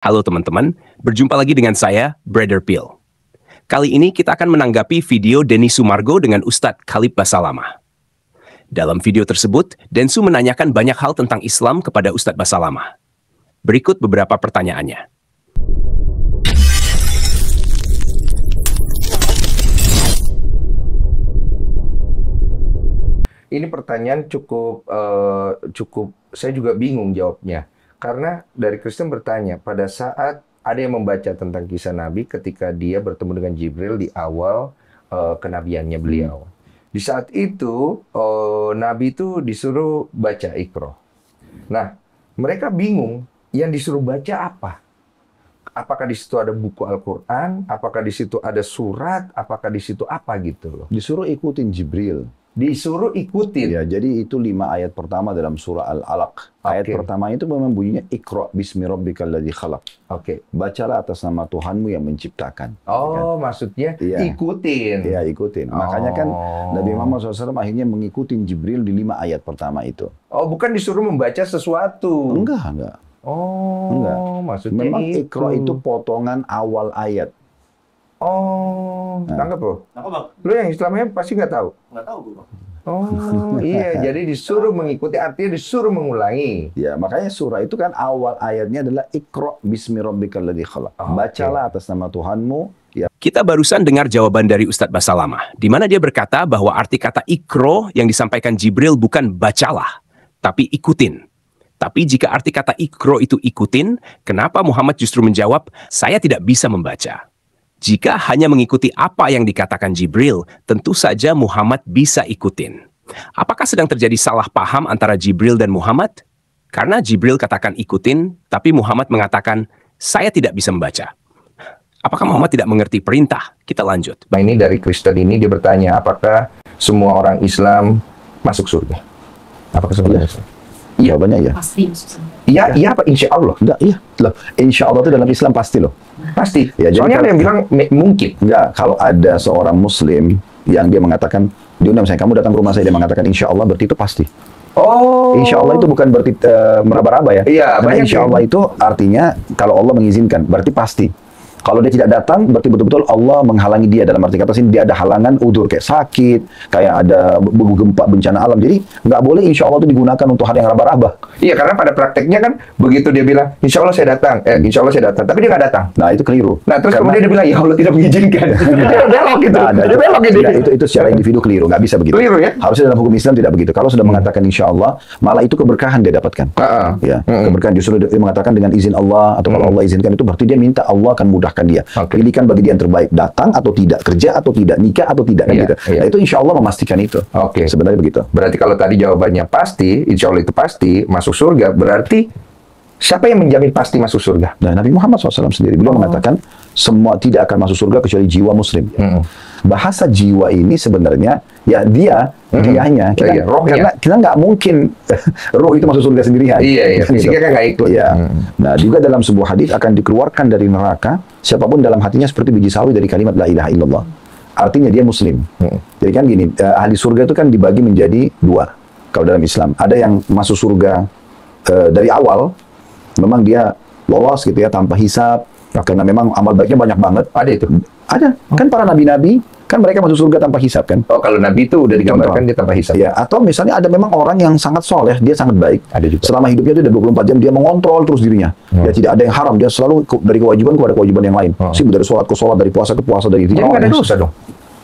Halo teman-teman, berjumpa lagi dengan saya, Brother Phil. Kali ini kita akan menanggapi video Denny Sumargo dengan Ustadz Khalib Basalamah. Dalam video tersebut, Densu menanyakan banyak hal tentang Islam kepada Ustadz Basalamah. Berikut beberapa pertanyaannya. Ini pertanyaan cukup saya juga bingung jawabnya. Karena dari Kristen bertanya, pada saat ada yang membaca tentang kisah Nabi ketika dia bertemu dengan Jibril di awal kenabiannya beliau. Di saat itu, Nabi itu disuruh baca Iqra. Nah, mereka bingung, yang disuruh baca apa? Apakah di situ ada buku Al-Quran? Apakah di situ ada surat? Apakah di situ apa gitu loh? Disuruh ikutin Jibril. Disuruh ikutin. Ya, jadi itu 5 ayat pertama dalam surah Al-Alaq. Ayat pertama itu memang bunyinya Iqra bismi rabbikal ladzi khalaq. Bacalah atas nama Tuhanmu yang menciptakan. Oh, kan? Maksudnya ikutin. Iya, ikutin. Makanya kan Nabi Muhammad SAW akhirnya mengikutin Jibril di 5 ayat pertama itu. Oh, bukan disuruh membaca sesuatu. Enggak. Oh, enggak. Maksudnya memang Iqra itu potongan awal ayat. Oh, tangkap loh. Lu yang Islamnya pasti nggak tahu. Nggak tahu gue, Bang. Oh, iya. Jadi disuruh mengikuti, artinya disuruh mengulangi. Ya, makanya surah itu kan awal ayatnya adalah Iqra bismi rabbikal ladzi khalaq. Bacalah atas nama Tuhanmu. Ya. Kita barusan dengar jawaban dari Ustadz Basalamah, di mana dia berkata bahwa arti kata Iqra yang disampaikan Jibril bukan bacalah, tapi ikutin. Tapi jika arti kata Iqra itu ikutin, kenapa Muhammad justru menjawab, saya tidak bisa membaca? Jika hanya mengikuti apa yang dikatakan Jibril, tentu saja Muhammad bisa ikutin. Apakah sedang terjadi salah paham antara Jibril dan Muhammad? Karena Jibril katakan ikutin, tapi Muhammad mengatakan, saya tidak bisa membaca. Apakah Muhammad tidak mengerti perintah? Kita lanjut. Nah, ini dari Kristen ini, dia bertanya, apakah semua orang Islam masuk surga? Apakah semua Islam? Iya, jawabannya iya. Pasti. Iya apa? Insya Allah. Enggak, iya. Loh, insya Allah itu dalam Islam pasti loh. Pasti. Ya, soalnya ada yang bilang mungkin. Enggak, kalau ada seorang Muslim yang dia mengatakan, diundang misalnya, kamu datang ke rumah saya, dia mengatakan insya Allah, berarti itu pasti. Oh. Insya Allah itu bukan berarti meraba-raba ya. Iya. Karena insya Allah itu artinya kalau Allah mengizinkan, berarti pasti. Kalau dia tidak datang, berarti betul-betul Allah menghalangi dia. Dalam arti kata sini, dia ada halangan udzur kayak sakit, kayak ada gempa, bencana alam. Jadi, nggak boleh insya Allah itu digunakan untuk hal yang raba-raba. Iya, karena pada prakteknya kan, begitu dia bilang, insya Allah saya datang. Insya Allah saya datang. Tapi dia nggak datang. Nah, itu keliru. Nah, terus kemudian dia bilang, ya Allah tidak mengizinkan. Dia belok gitu. Nah, dia belok gitu. Itu secara individu keliru. Nggak bisa begitu. Keliru ya? Harusnya dalam hukum Islam tidak begitu. Kalau sudah mengatakan insya Allah, malah itu keberkahan dia dapatkan. Ya, keberkahan justru dia mengatakan dengan izin Allah, atau kalau Allah izinkan itu berarti dia minta Allah akan mudahkan dia. Pilihkan bagi dia yang terbaik, datang atau tidak, kerja atau tidak, nikah atau tidak, kan gitu. Nah, itu insya Allah memastikan itu. Sebenarnya begitu. Berarti kalau tadi jawabannya pasti, insya Allah itu pasti masuk surga, berarti siapa yang menjamin pasti masuk surga? Nah, Nabi Muhammad SAW sendiri beliau mengatakan semua tidak akan masuk surga kecuali jiwa Muslim. Bahasa jiwa ini sebenarnya ya dianya kita, karena kita nggak mungkin roh itu masuk surga sendirian. Iya, fisiknya kan nggak ikut. Iya. Nah, juga dalam sebuah hadis akan dikeluarkan dari neraka siapapun dalam hatinya seperti biji sawi dari kalimat la ilaha illallah. Artinya dia Muslim. Jadi kan gini, ahli surga itu kan dibagi menjadi 2 kalau dalam Islam. Ada yang masuk surga dari awal, memang dia lolos gitu ya tanpa hisab. Karena memang amal baiknya banyak banget. Ada itu? Ada. Kan para nabi-nabi, kan mereka masuk surga tanpa hisab kan? Oh, kalau nabi itu udah digambarkan dia tanpa hisab. Ya, atau misalnya ada memang orang yang sangat soleh, dia sangat baik. Ada juga. Selama hidupnya itu udah 24 jam, dia mengontrol terus dirinya. Dia tidak ada yang haram, dia selalu dari kewajiban kepada kewajiban yang lain. Sibuk dari sholat ke sholat, dari puasa ke puasa, dari Jadi nggak ada dosa dong?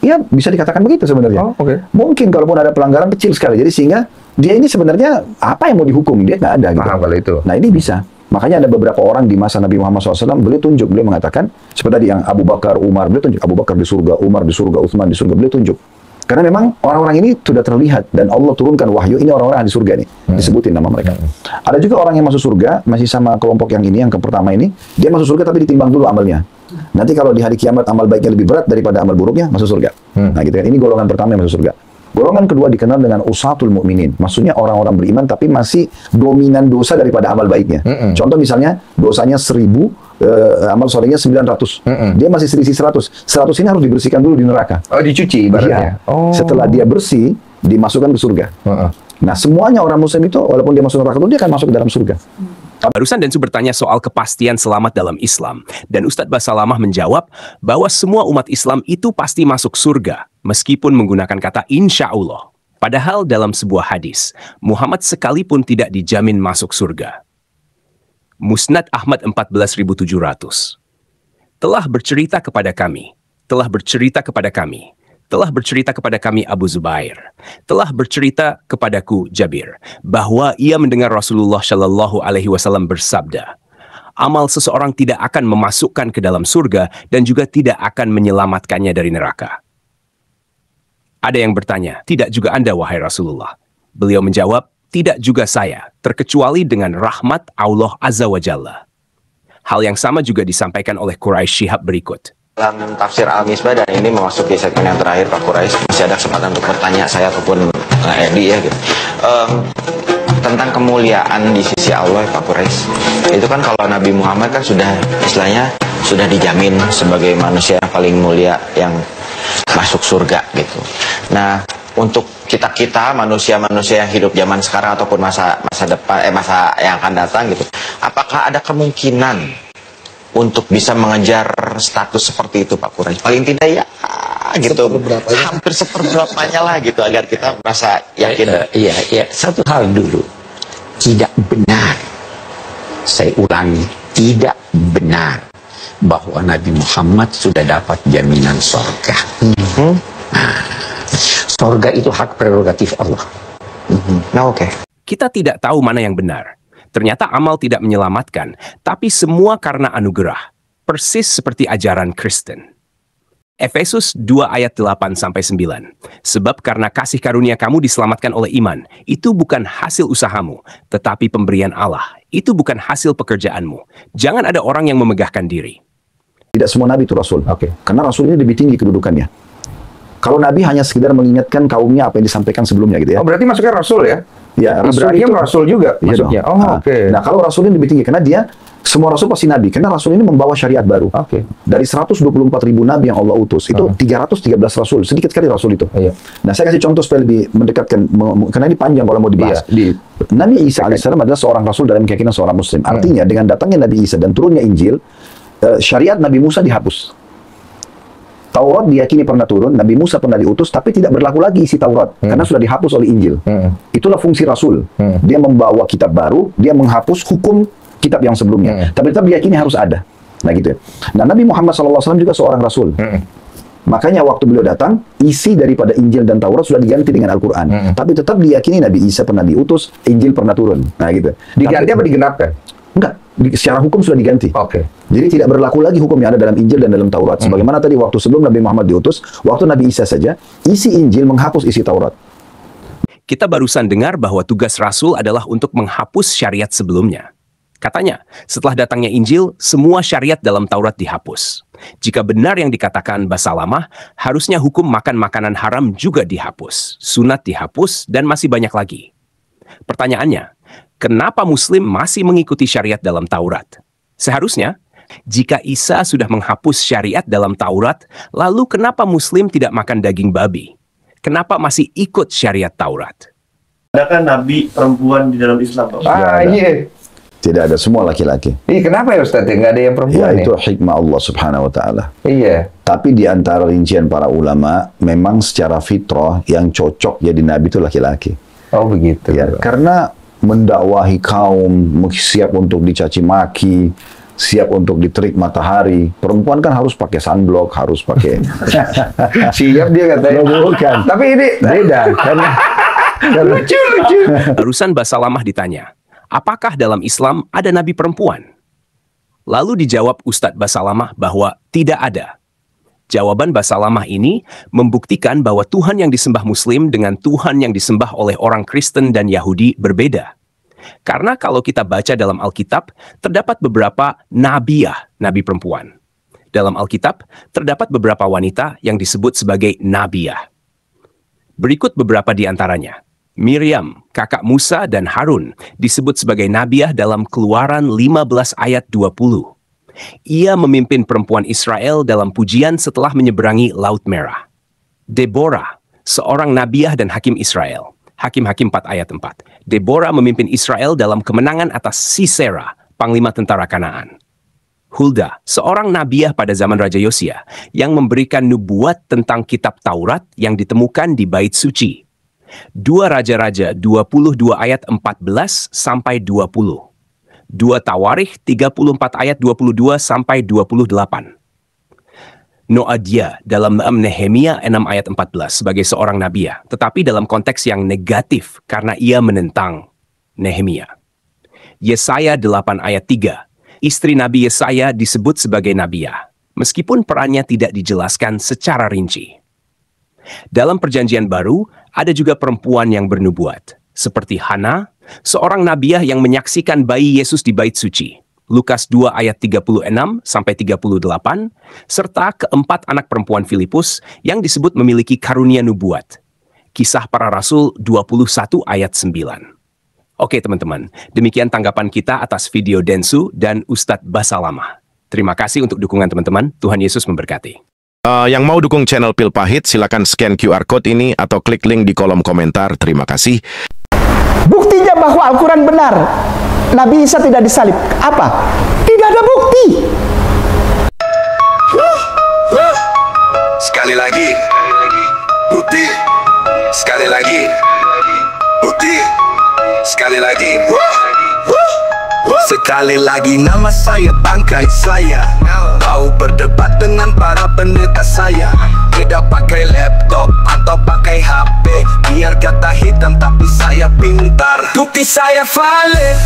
Iya, bisa dikatakan begitu sebenarnya. Mungkin kalaupun ada pelanggaran kecil sekali, jadi sehingga dia ini sebenarnya apa yang mau dihukum? Dia nggak ada gitu. Kalau itu. Nah, ini bisa. Makanya ada beberapa orang di masa Nabi Muhammad SAW, beliau tunjuk, beliau mengatakan, seperti tadi yang Abu Bakar, Umar, beliau tunjuk, Abu Bakar di surga, Umar di surga, Utsman di surga, beliau tunjuk. Karena memang orang-orang ini sudah terlihat, dan Allah turunkan wahyu, ini orang-orang di surga nih, disebutin nama mereka. Ada juga orang yang masuk surga, masih sama kelompok yang ini, yang pertama ini, dia masuk surga tapi ditimbang dulu amalnya. Nanti kalau di hari kiamat amal baiknya lebih berat daripada amal buruknya, masuk surga. Nah gitu kan, ini golongan pertama yang masuk surga. Golongan kedua dikenal dengan usatul mukminin. Maksudnya orang-orang beriman tapi masih dominan dosa daripada amal baiknya. Contoh misalnya dosanya 1000, amal solehnya 900. Dia masih selisih 100. 100 ini harus dibersihkan dulu di neraka. Oh, dicuci ibaratnya. Setelah dia bersih, dimasukkan ke surga. Nah, semuanya orang muslim itu walaupun dia masuk neraka itu dia akan masuk ke dalam surga. Barusan Densu bertanya soal kepastian selamat dalam Islam, dan Ustadz Basalamah menjawab bahwa semua umat Islam itu pasti masuk surga, meskipun menggunakan kata insya Allah. Padahal dalam sebuah hadis, Muhammad sekalipun tidak dijamin masuk surga. Musnad Ahmad 14.700. Telah bercerita kepada kami Abu Zubair, telah bercerita kepadaku Jabir, bahwa ia mendengar Rasulullah Shallallahu Alaihi Wasallam bersabda, amal seseorang tidak akan memasukkan ke dalam surga dan juga tidak akan menyelamatkannya dari neraka. Ada yang bertanya, tidak juga Anda wahai Rasulullah? Beliau menjawab, tidak juga saya, terkecuali dengan rahmat Allah Azza wa Jalla. Hal yang sama juga disampaikan oleh Quraisy Shihab berikut. Dalam tafsir Al-Misbah, dan ini memasuki segmen yang terakhir Pak Quraisy, masih ada kesempatan untuk bertanya saya ataupun Edi ya gitu. Tentang kemuliaan di sisi Allah Pak Quraisy. Itu kan kalau Nabi Muhammad kan sudah istilahnya sudah dijamin sebagai manusia yang paling mulia yang masuk surga gitu. Nah, untuk kita manusia-manusia yang hidup zaman sekarang ataupun masa depan masa yang akan datang gitu, apakah ada kemungkinan untuk bisa mengejar status seperti itu Pak Quraisy? Paling tidak ya gitu, hampir seperberapanya lah gitu, agar kita merasa yakin. Iya, satu hal dulu, tidak benar, saya ulangi, tidak benar bahwa Nabi Muhammad sudah dapat jaminan surga. Surga itu hak prerogatif Allah. Nah, oke. Kita tidak tahu mana yang benar. Ternyata amal tidak menyelamatkan, tapi semua karena anugerah. Persis seperti ajaran Kristen. Efesus 2 ayat 8-9. Sebab karena kasih karunia kamu diselamatkan oleh iman, itu bukan hasil usahamu, tetapi pemberian Allah. Itu bukan hasil pekerjaanmu. Jangan ada orang yang memegahkan diri. Tidak semua nabi itu rasul. Karena rasul ini lebih tinggi kedudukannya. Kalau nabi hanya sekedar mengingatkan kaumnya apa yang disampaikan sebelumnya gitu ya. Oh, berarti masuknya rasul ya? Ya, rasul Ibrahim itu rasul juga maksudnya. Nah, kalau rasul ini lebih tinggi karena dia semua rasul pasti nabi. Karena rasul ini membawa syariat baru. Dari 124.000 nabi yang Allah utus, itu 313 rasul. Sedikit sekali rasul itu. Nah, saya kasih contoh supaya lebih mendekatkan, karena ini panjang kalau mau dibahas. Nabi Isa alaihissalam adalah seorang rasul dalam keyakinan seorang muslim. Artinya dengan datangnya Nabi Isa dan turunnya Injil, syariat Nabi Musa dihapus. Taurat diyakini pernah turun, Nabi Musa pernah diutus, tapi tidak berlaku lagi isi Taurat, karena sudah dihapus oleh Injil. Itulah fungsi Rasul. Dia membawa kitab baru, dia menghapus hukum kitab yang sebelumnya. Tapi tetap diyakini harus ada. Nah gitu ya. Nah, Nabi Muhammad SAW juga seorang Rasul. Makanya waktu beliau datang, isi daripada Injil dan Taurat sudah diganti dengan Al-Quran. Tapi tetap diyakini Nabi Isa pernah diutus, Injil pernah turun. Nah gitu. Diganti apa digenapkan? Enggak, secara hukum sudah diganti. Jadi tidak berlaku lagi hukum yang ada dalam Injil dan dalam Taurat. Sebagaimana tadi waktu sebelum Nabi Muhammad diutus, waktu Nabi Isa saja, isi Injil menghapus isi Taurat. Kita barusan dengar bahwa tugas Rasul adalah untuk menghapus syariat sebelumnya. Katanya, setelah datangnya Injil, semua syariat dalam Taurat dihapus. Jika benar yang dikatakan Basalamah, harusnya hukum makan makanan haram juga dihapus, sunat dihapus, dan masih banyak lagi. Pertanyaannya, kenapa Muslim masih mengikuti syariat dalam Taurat? Seharusnya, jika Isa sudah menghapus syariat dalam Taurat, lalu kenapa Muslim tidak makan daging babi? Kenapa masih ikut syariat Taurat? Adakah nabi perempuan di dalam Islam? Tidak ada, semua laki-laki. Kenapa ya Ustaz? Nggak ada yang perempuan ya? Itu hikmah Allah subhanahu wa ta'ala. Tapi di antara rincian para ulama, memang secara fitrah yang cocok jadi nabi itu laki-laki. Oh begitu. Ya, karena mendakwahi kaum, siap untuk dicaci maki, siap untuk diterik matahari. Perempuan kan harus pakai sunblock, harus pakai siap dia katanya. Bukan. Tapi ini beda karena lucu. Barusan Basalamah ditanya, apakah dalam Islam ada nabi perempuan? Lalu dijawab Ustadz Basalamah bahwa tidak ada. Jawaban Basalamah ini membuktikan bahwa Tuhan yang disembah Muslim dengan Tuhan yang disembah oleh orang Kristen dan Yahudi berbeda. Karena kalau kita baca dalam Alkitab, terdapat beberapa nabiah, nabi perempuan. Dalam Alkitab, terdapat beberapa wanita yang disebut sebagai nabiah. Berikut beberapa di antaranya. Miriam, kakak Musa dan Harun, disebut sebagai nabiah dalam Keluaran 15 ayat 20. Ia memimpin perempuan Israel dalam pujian setelah menyeberangi Laut Merah. Deborah, seorang nabiah dan hakim Israel. Hakim-Hakim 4 ayat 4. Deborah memimpin Israel dalam kemenangan atas Sisera, panglima tentara Kanaan. Hulda, seorang nabiah pada zaman Raja Yosia, yang memberikan nubuat tentang kitab Taurat yang ditemukan di Bait Suci. 2 Raja-Raja 22 ayat 14 sampai 20. 2 Tawarikh 34 ayat 22 sampai 28. Noadia dalam Nehemia 6 ayat 14 sebagai seorang nabiah, tetapi dalam konteks yang negatif karena ia menentang Nehemia. Yesaya 8 ayat 3. Istri Nabi Yesaya disebut sebagai nabiah, meskipun perannya tidak dijelaskan secara rinci. Dalam Perjanjian Baru, ada juga perempuan yang bernubuat, seperti Hana, seorang nabiah yang menyaksikan bayi Yesus di Bait Suci, Lukas 2 ayat 36 sampai 38, serta keempat anak perempuan Filipus yang disebut memiliki karunia nubuat, Kisah Para Rasul 21 ayat 9. Oke teman-teman, demikian tanggapan kita atas video Densu dan Ustadz Basalamah. Terima kasih untuk dukungan teman-teman, Tuhan Yesus memberkati. Yang mau dukung channel Pil Pahit, silakan scan QR Code ini atau klik link di kolom komentar. Terima kasih. Buktinya bahwa Al-Quran benar, Nabi Isa tidak disalib. Apa? Tidak ada bukti. Sekali lagi, bukti. Sekali lagi, bukti. Sekali lagi, sekali lagi nama saya bangkai saya. Mau berdebat dengan para pendeta saya. Tidak pakai laptop atau pakai HP, biar kata hitam tapi saya pintar. Bukti saya valid,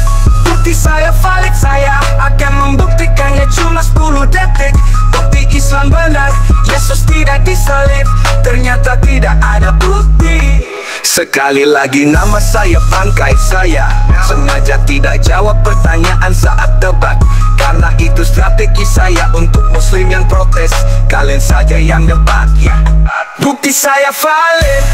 bukti saya valid. Saya akan membuktikannya cuma 10 detik. Bukti Islam benar, Yesus tidak disalib. Ternyata tidak ada bukti. Sekali lagi nama saya bangkai saya. Sengaja tidak jawab pertanyaan saat debat, karena itu strategi saya untuk muslim yang protes. Kalian saja yang debat ya. Bukti saya valid,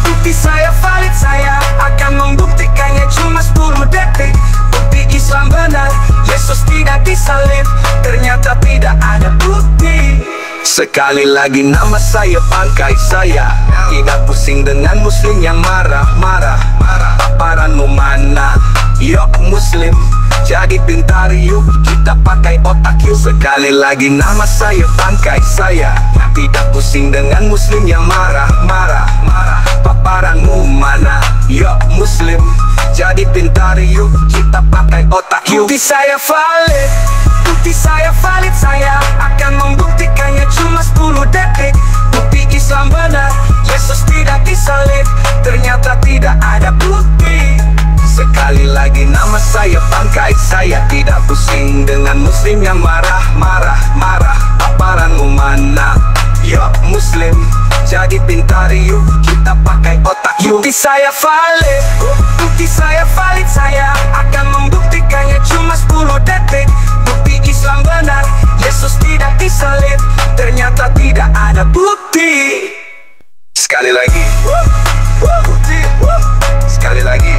bukti saya valid. Saya akan membuktikannya cuma 10 detik. Bukti Islam benar, Yesus tidak disalib. Ternyata tidak ada bukti. Sekali lagi nama saya bangkai saya. Tidak pusing dengan muslim yang marah-marah. Paparanmu mana? Yuk muslim, jadi pintar yuk, kita pakai otak yuk. Sekali lagi nama saya bangkai saya. Tidak pusing dengan muslim yang marah-marah. Paparanmu mana? Yuk muslim, jadi pintar yuk, kita pakai otak yuk. Bukti saya valid, bukti saya valid. Saya akan membuktikannya cuma 10 detik. Bukti Islam benar, Yesus tidak disalib. Ternyata tidak ada bukti. Sekali lagi nama saya bangkai saya. Tidak pusing dengan muslim yang marah-marah. Paparanmu mana? Yuk muslim, jadi pintar yuk, kita pakai otak yuk. Bukti saya valid, bukti saya valid. Saya akan membuktikannya cuma 10 detik. Bukti Islam benar, Yesus tidak disalib. Ternyata tidak ada bukti. Sekali lagi, bukti. Sekali lagi,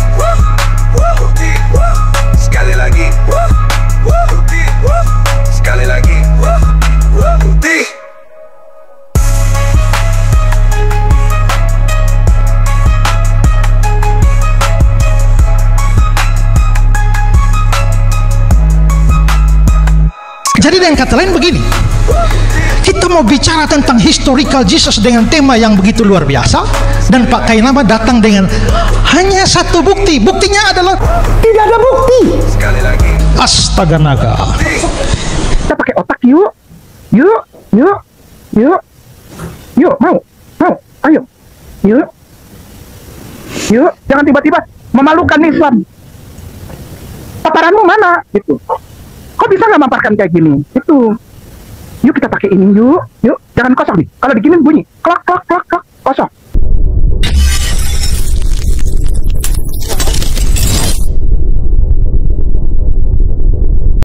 bukti. Sekali lagi, bukti. Sekali lagi, bukti. Jadi dengan kata lain begini, kita mau bicara tentang historical Jesus dengan tema yang begitu luar biasa, dan Pak Kainama datang dengan hanya satu bukti. Buktinya adalah tidak ada bukti. Sekali lagi. Astaga naga. Kita pakai otak yuk. Yuk, mau. Ayo. Yuk, jangan tiba-tiba memalukan Islam. Paparanmu mana? Gitu. Kok bisa nggak maparkan kayak gini? Itu. Yuk kita pakai ini yuk. Jangan kosong nih. Kalau diginin bunyi klak klak klak klak kosong.